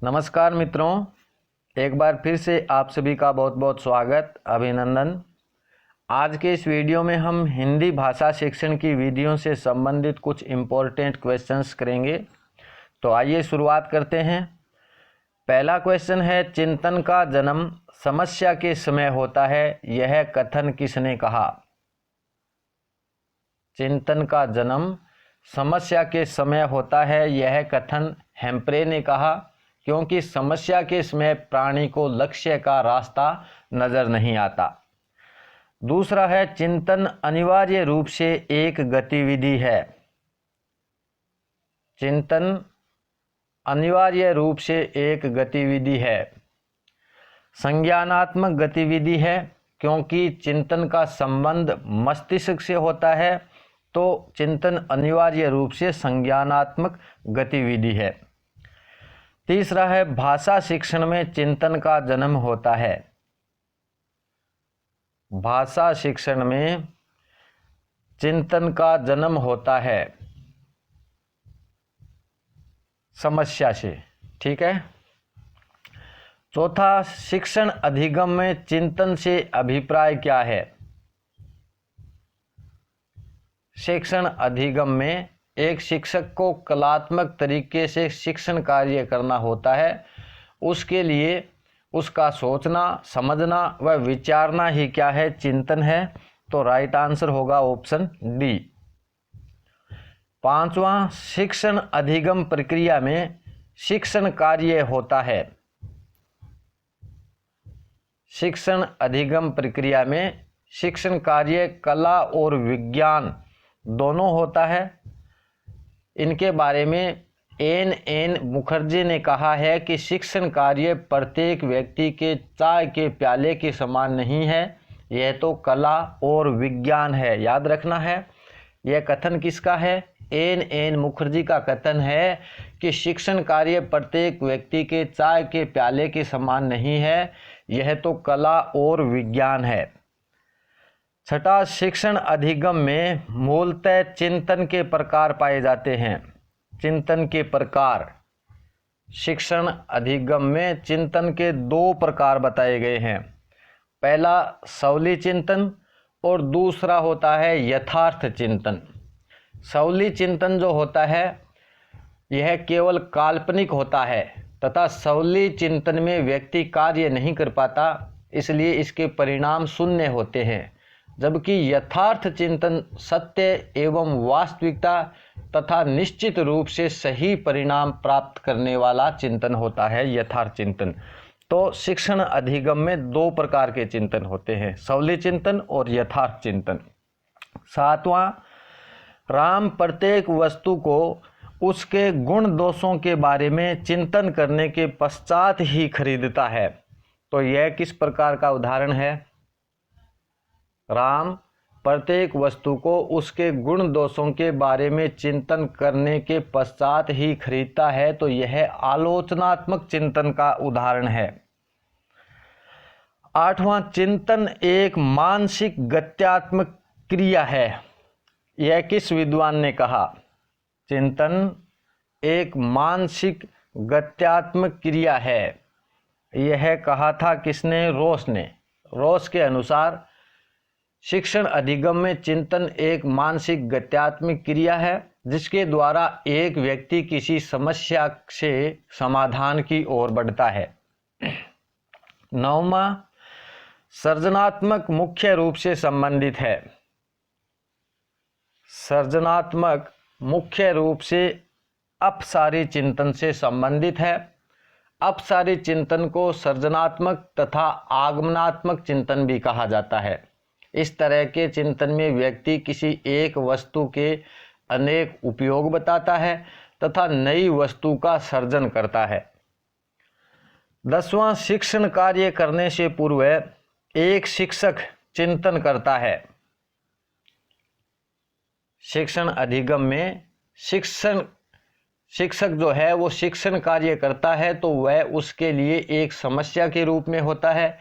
नमस्कार मित्रों, एक बार फिर से आप सभी का बहुत बहुत स्वागत, अभिनंदन। आज के इस वीडियो में हम हिंदी भाषा शिक्षण की विधियों से संबंधित कुछ इम्पोर्टेंट क्वेश्चंस करेंगे। तो आइए शुरुआत करते हैं। पहला क्वेश्चन है, चिंतन का जन्म समस्या के समय होता है, यह कथन किसने कहा? चिंतन का जन्म समस्या के समय होता है, यह कथन हेम्प्रे ने कहा, क्योंकि समस्या के समय प्राणी को लक्ष्य का रास्ता नजर नहीं आता। दूसरा है, चिंतन अनिवार्य रूप से एक गतिविधि है। चिंतन अनिवार्य रूप से एक गतिविधि है। संज्ञानात्मक गतिविधि है, क्योंकि चिंतन का संबंध मस्तिष्क से होता है, तो चिंतन अनिवार्य रूप से संज्ञानात्मक गतिविधि है। तीसरा है, भाषा शिक्षण में चिंतन का जन्म होता है। भाषा शिक्षण में चिंतन का जन्म होता है समस्या से। ठीक है। चौथा, शिक्षण अधिगम में चिंतन से अभिप्राय क्या है? शिक्षण अधिगम में एक शिक्षक को कलात्मक तरीके से शिक्षण कार्य करना होता है। उसके लिए उसका सोचना, समझना व विचारना ही क्या है? चिंतन है। तो राइट आंसर होगा ऑप्शन डी। पांचवा, शिक्षण अधिगम प्रक्रिया में शिक्षण कार्य होता है। शिक्षण अधिगम प्रक्रिया में शिक्षण कार्य कला और विज्ञान दोनों होता है। इनके बारे में एन मुखर्जी ने कहा है कि शिक्षण कार्य प्रत्येक व्यक्ति के चाय के प्याले के समान नहीं है, यह तो कला और विज्ञान है। याद रखना है, यह कथन किसका है? एन मुखर्जी का कथन है कि शिक्षण कार्य प्रत्येक व्यक्ति के चाय के प्याले के समान नहीं है, यह तो कला और विज्ञान है। छठा, शिक्षण अधिगम में मूलतः चिंतन के प्रकार पाए जाते हैं। चिंतन के प्रकार, शिक्षण अधिगम में चिंतन के दो प्रकार बताए गए हैं। पहला शौली चिंतन और दूसरा होता है यथार्थ चिंतन। शौली चिंतन जो होता है यह केवल काल्पनिक होता है तथा शौली चिंतन में व्यक्ति कार्य नहीं कर पाता, इसलिए इसके परिणाम शून्य होते हैं। जबकि यथार्थ चिंतन सत्य एवं वास्तविकता तथा निश्चित रूप से सही परिणाम प्राप्त करने वाला चिंतन होता है, यथार्थ चिंतन। तो शिक्षण अधिगम में दो प्रकार के चिंतन होते हैं, शौली चिंतन और यथार्थ चिंतन। सातवां, राम प्रत्येक वस्तु को उसके गुण दोषों के बारे में चिंतन करने के पश्चात ही खरीदता है। तो यह किस प्रकार का उदाहरण है? राम प्रत्येक वस्तु को उसके गुण दोषों के बारे में चिंतन करने के पश्चात ही खरीदता है, तो यह आलोचनात्मक चिंतन का उदाहरण है। आठवां, चिंतन एक मानसिक गत्यात्मक क्रिया है। यह किस विद्वान ने कहा? चिंतन एक मानसिक गत्यात्मक क्रिया है। यह कहा था किसने? रोस ने। रोस के अनुसार शिक्षण अधिगम में चिंतन एक मानसिक गत्यात्मक क्रिया है, जिसके द्वारा एक व्यक्ति किसी समस्या से समाधान की ओर बढ़ता है। नौवां, सृजनात्मक मुख्य रूप से संबंधित है। सृजनात्मक मुख्य रूप से अपसारी चिंतन से संबंधित है। अपसारी चिंतन को सृजनात्मक तथा आगमनात्मक चिंतन भी कहा जाता है। इस तरह के चिंतन में व्यक्ति किसी एक वस्तु के अनेक उपयोग बताता है तथा नई वस्तु का सर्जन करता है। 10वां, शिक्षण कार्य करने से पूर्व एक शिक्षक चिंतन करता है। शिक्षण अधिगम में शिक्षक जो है वो शिक्षण कार्य करता है, तो वह उसके लिए एक समस्या के रूप में होता है,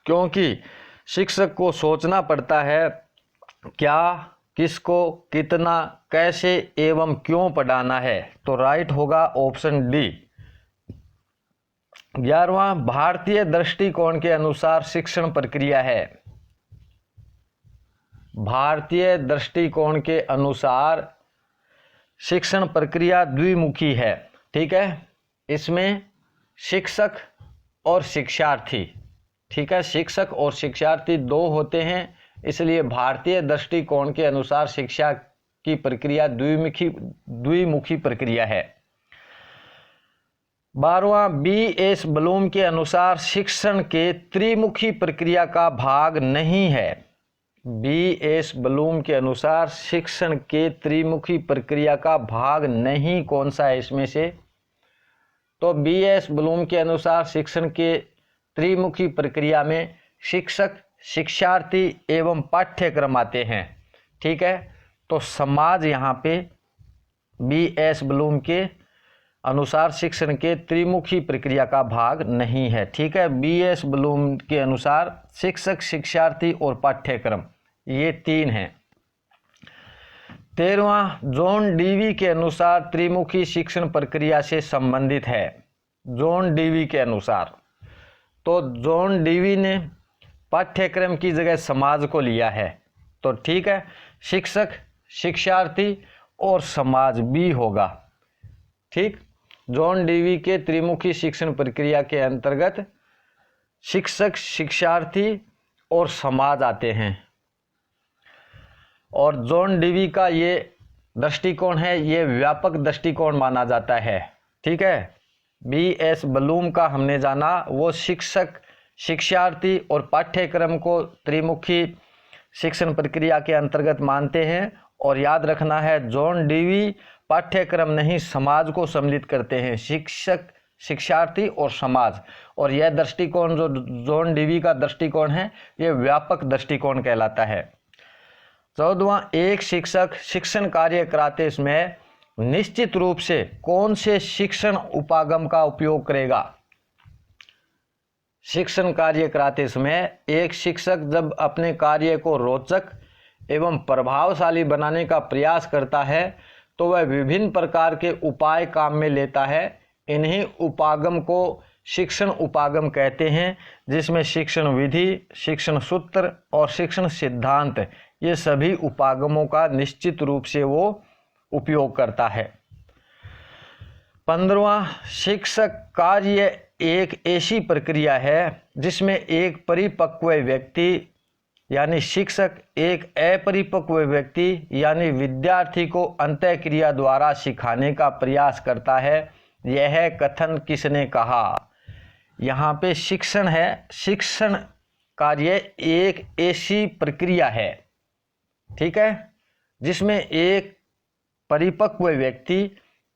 क्योंकि शिक्षक को सोचना पड़ता है क्या, किसको, कितना, कैसे एवं क्यों पढ़ाना है। तो राइट होगा ऑप्शन डी। 11वां भारतीय दृष्टिकोण के अनुसार शिक्षण प्रक्रिया है। भारतीय दृष्टिकोण के अनुसार शिक्षण प्रक्रिया द्विमुखी है। ठीक है, इसमें शिक्षक और शिक्षार्थी, ठीक है, शिक्षक और शिक्षार्थी दो होते हैं, इसलिए भारतीय दृष्टिकोण के अनुसार शिक्षा की प्रक्रिया द्विमुखी प्रक्रिया है। 12वां B.S. ब्लूम के अनुसार शिक्षण के त्रिमुखी प्रक्रिया का भाग नहीं है। B.S. ब्लूम के अनुसार शिक्षण के त्रिमुखी प्रक्रिया का भाग नहीं, कौन सा है इसमें से? तो B.S. ब्लूम के अनुसार शिक्षण के त्रिमुखी प्रक्रिया में शिक्षक, शिक्षार्थी एवं पाठ्यक्रम आते हैं। ठीक है, तो समाज यहाँ पे B.S. ब्लूम के अनुसार शिक्षण के त्रिमुखी प्रक्रिया का भाग नहीं है। ठीक है, B.S. ब्लूम के अनुसार शिक्षक, शिक्षार्थी और पाठ्यक्रम ये तीन हैं। 13वां जॉन डीवी के अनुसार त्रिमुखी शिक्षण प्रक्रिया से संबंधित है। जॉन डीवी के अनुसार, तो जॉन डीवी ने पाठ्यक्रम की जगह समाज को लिया है, तो ठीक है, शिक्षक, शिक्षार्थी और समाज भी होगा। ठीक, जॉन डीवी के त्रिमुखी शिक्षण प्रक्रिया के अंतर्गत शिक्षक, शिक्षार्थी और समाज आते हैं। और जॉन डीवी का ये दृष्टिकोण है, ये व्यापक दृष्टिकोण माना जाता है। ठीक है, B.S. ब्लूम का हमने जाना, वो शिक्षक, शिक्षार्थी और पाठ्यक्रम को त्रिमुखी शिक्षण प्रक्रिया के अंतर्गत मानते हैं। और याद रखना है, जॉन डीवी पाठ्यक्रम नहीं, समाज को सम्मिलित करते हैं, शिक्षक, शिक्षार्थी और समाज। और यह दृष्टिकोण जो जॉन डीवी का दृष्टिकोण है, यह व्यापक दृष्टिकोण कहलाता है। 14वां एक शिक्षक शिक्षण कार्य कराते समय निश्चित रूप से कौन से शिक्षण उपागम का उपयोग करेगा? शिक्षण कार्य कराते समय एक शिक्षक जब अपने कार्य को रोचक एवं प्रभावशाली बनाने का प्रयास करता है तो वह विभिन्न प्रकार के उपाय काम में लेता है। इन्हीं उपागम को शिक्षण उपागम कहते हैं, जिसमें शिक्षण विधि, शिक्षण सूत्र और शिक्षण सिद्धांत, ये सभी उपागमों का निश्चित रूप से वो उपयोग करता है। 15वां शिक्षक कार्य एक ऐसी प्रक्रिया है जिसमें एक परिपक्व व्यक्ति यानी शिक्षक एक अपरिपक्व व्यक्ति यानी विद्यार्थी को अंतःक्रिया द्वारा सिखाने का प्रयास करता है। यह कथन किसने कहा? यहाँ पे शिक्षण है, शिक्षण कार्य एक ऐसी प्रक्रिया है, ठीक है, जिसमें एक परिपक्व व्यक्ति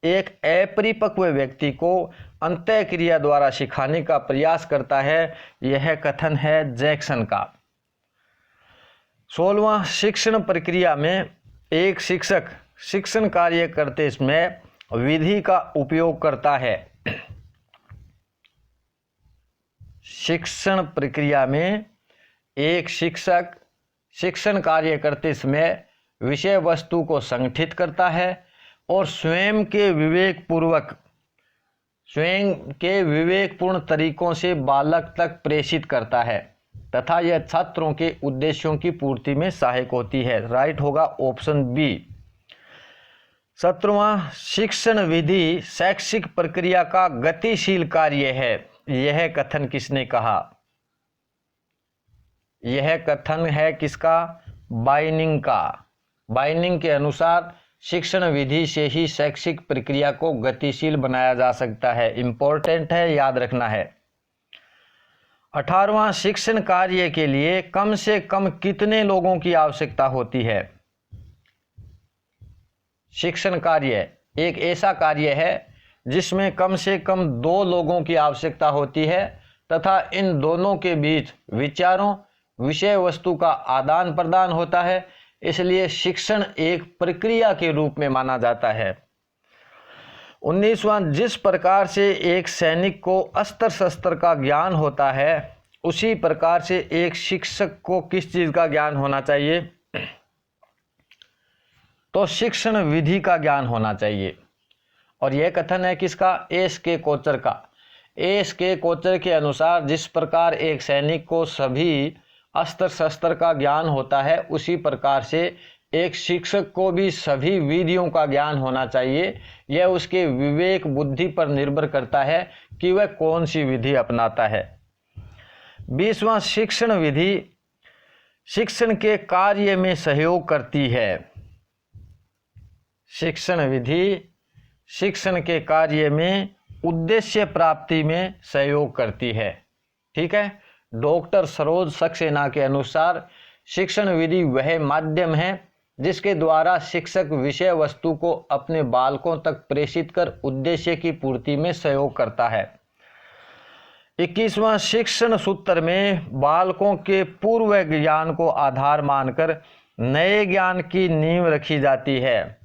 एक अपरिपक्व व्यक्ति को अंतःक्रिया द्वारा सिखाने का प्रयास करता है। यह कथन है जैक्सन का। 16वां शिक्षण प्रक्रिया में एक शिक्षक शिक्षण कार्य करते समय विधि का उपयोग करता है। शिक्षण प्रक्रिया में एक शिक्षक शिक्षण कार्य करते समय विषय वस्तु को संगठित करता है और स्वयं के विवेकपूर्ण तरीकों से बालक तक प्रेषित करता है तथा यह छात्रों के उद्देश्यों की पूर्ति में सहायक होती है। राइट होगा ऑप्शन बी। 17वां शिक्षण विधि शैक्षिक प्रक्रिया का गतिशील कार्य है। यह कथन किसने कहा? यह कथन है किसका? बाइनिंग का। बाइनिंग के अनुसार शिक्षण विधि से ही शैक्षिक प्रक्रिया को गतिशील बनाया जा सकता है। इंपॉर्टेंट है, याद रखना है। 18वां शिक्षण कार्य के लिए कम से कम कितने लोगों की आवश्यकता होती है? शिक्षण कार्य एक ऐसा कार्य है जिसमें कम से कम 2 लोगों की आवश्यकता होती है तथा इन दोनों के बीच विचारों, विषय वस्तु का आदान प्रदान होता है। इसलिए शिक्षण एक प्रक्रिया के रूप में माना जाता है। 19वां जिस प्रकार से एक सैनिक को अस्त्र शस्त्र का ज्ञान होता है उसी प्रकार से एक शिक्षक को किस चीज का ज्ञान होना चाहिए? तो शिक्षण विधि का ज्ञान होना चाहिए। और यह कथन है किसका? एस के कोचर का। एस के कोचर के अनुसार जिस प्रकार एक सैनिक को सभी अस्त्र शस्त्र का ज्ञान होता है, उसी प्रकार से एक शिक्षक को भी सभी विधियों का ज्ञान होना चाहिए। यह उसके विवेक बुद्धि पर निर्भर करता है कि वह कौन सी विधि अपनाता है। 20वां, शिक्षण विधि शिक्षण के कार्य में सहयोग करती है। शिक्षण विधि शिक्षण के कार्य में उद्देश्य प्राप्ति में सहयोग करती है। ठीक है। डॉक्टर सरोज सक्सेना के अनुसार शिक्षण विधि वह माध्यम है जिसके द्वारा शिक्षक विषय वस्तु को अपने बालकों तक प्रेषित कर उद्देश्य की पूर्ति में सहयोग करता है। 21वां, शिक्षण सूत्र में बालकों के पूर्व ज्ञान को आधार मानकर नए ज्ञान की नींव रखी जाती है।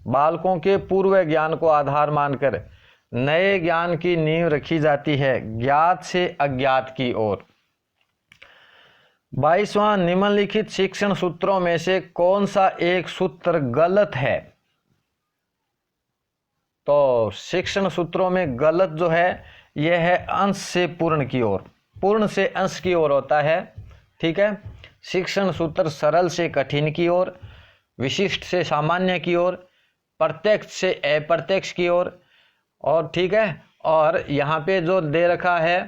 बालकों के पूर्व ज्ञान को आधार मानकर नए ज्ञान की नींव रखी जाती है, ज्ञात से अज्ञात की ओर। 22वां, निम्नलिखित शिक्षण सूत्रों में से कौन सा एक सूत्र गलत है? तो शिक्षण सूत्रों में गलत जो है यह है अंश से पूर्ण की ओर, पूर्ण से अंश की ओर होता है। ठीक है। शिक्षण सूत्र सरल से कठिन की ओर, विशिष्ट से सामान्य की ओर, प्रत्यक्ष से अप्रत्यक्ष की ओर, और ठीक है, और यहाँ पे जो दे रखा है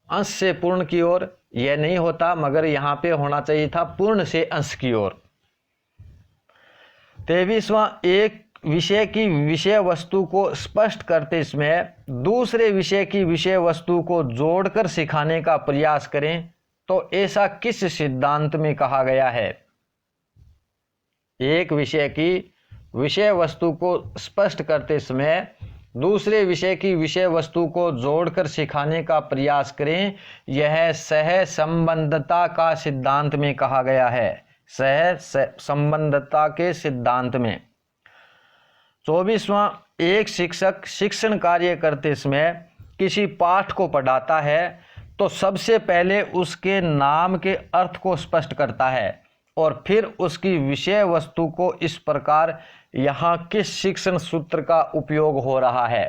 अंश से पूर्ण की ओर, यह नहीं होता, मगर यहाँ पे होना चाहिए था पूर्ण से अंश की ओर। 23वां, एक विषय की विषय वस्तु को स्पष्ट करते समय दूसरे विषय की विषय वस्तु को जोड़कर सिखाने का प्रयास करें तो ऐसा किस सिद्धांत में कहा गया है? एक विषय की विषय वस्तु को स्पष्ट करते समय दूसरे विषय की विषय वस्तु को जोड़कर सिखाने का प्रयास करें, यह सह संबंधता का सिद्धांत में कहा गया है। सह संबंधता के सिद्धांत में। 24वां, एक शिक्षक शिक्षण कार्य करते समय किसी पाठ को पढ़ाता है तो सबसे पहले उसके नाम के अर्थ को स्पष्ट करता है और फिर उसकी विषय वस्तु को इस प्रकार यहाँ किस शिक्षण सूत्र का उपयोग हो रहा है?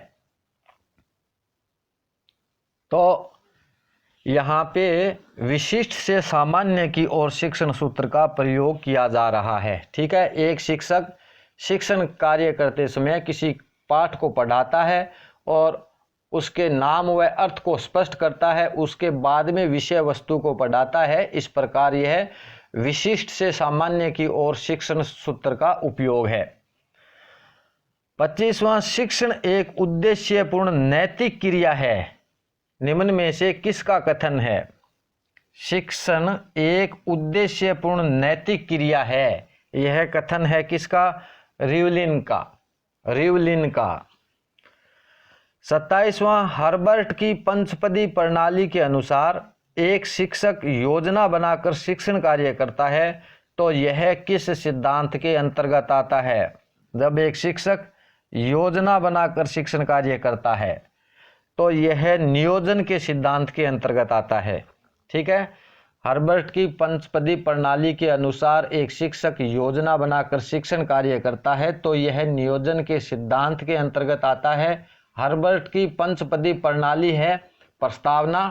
तो यहाँ पे विशिष्ट से सामान्य की ओर शिक्षण सूत्र का प्रयोग किया जा रहा है। ठीक है। एक शिक्षक शिक्षण कार्य करते समय किसी पाठ को पढ़ाता है और उसके नाम व अर्थ को स्पष्ट करता है, उसके बाद में विषय वस्तु को पढ़ाता है। इस प्रकार यह विशिष्ट से सामान्य की ओर शिक्षण सूत्र का उपयोग है। 25वां, शिक्षण एक उद्देश्यपूर्ण नैतिक क्रिया है। निम्न में से किसका कथन है? शिक्षण एक उद्देश्यपूर्ण नैतिक क्रिया है। यह कथन है किसका? रिवलिन का। रिवलिन का। 27वां, हर्बर्ट की पंचपदी प्रणाली के अनुसार एक शिक्षक योजना बनाकर शिक्षण कार्य करता है तो यह किस सिद्धांत के अंतर्गत आता है? जब एक शिक्षक योजना बनाकर शिक्षण कार्य करता है तो यह नियोजन के सिद्धांत के अंतर्गत आता है। ठीक है। हर्बर्ट की पंचपदी प्रणाली के अनुसार एक शिक्षक योजना बनाकर शिक्षण कार्य करता है तो यह नियोजन के सिद्धांत के अंतर्गत आता है। हर्बर्ट की पंचपदी प्रणाली है प्रस्तावना,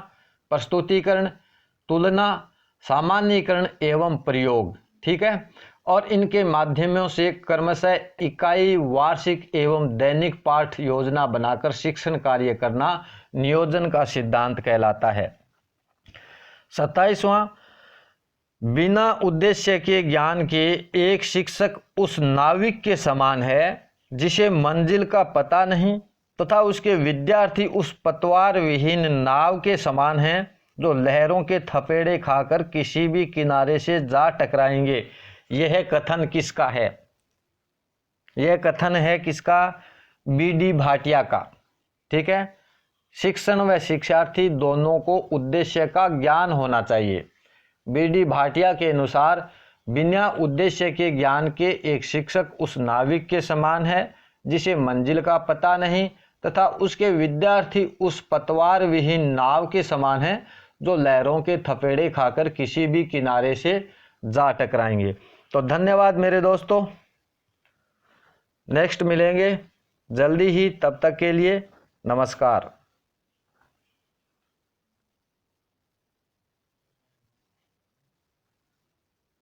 प्रस्तुतिकरण, तुलना, सामान्यीकरण एवं प्रयोग। ठीक है। और इनके माध्यमों से क्रमशः इकाई, वार्षिक एवं दैनिक पाठ योजना बनाकर शिक्षण कार्य करना नियोजन का सिद्धांत कहलाता है। 27वां, बिना उद्देश्य के ज्ञान के एक शिक्षक उस नाविक के समान है जिसे मंजिल का पता नहीं तथा उसके विद्यार्थी उस पतवार विहीन नाव के समान हैं जो लहरों के थपेड़े खाकर किसी भी किनारे से जा टकराएंगे। यह कथन किसका है? यह कथन है किसका? बीडी भाटिया का। ठीक है। शिक्षण व शिक्षार्थी दोनों को उद्देश्य का ज्ञान होना चाहिए। बीडी भाटिया के अनुसार बिना उद्देश्य के ज्ञान के एक शिक्षक उस नाविक के समान है जिसे मंजिल का पता नहीं तथा उसके विद्यार्थी उस पतवार विहीन नाव के समान है जो लहरों के थपेड़े खाकर किसी भी किनारे से जा टकराएंगे। तो धन्यवाद मेरे दोस्तों। नेक्स्ट मिलेंगे जल्दी ही, तब तक के लिए नमस्कार।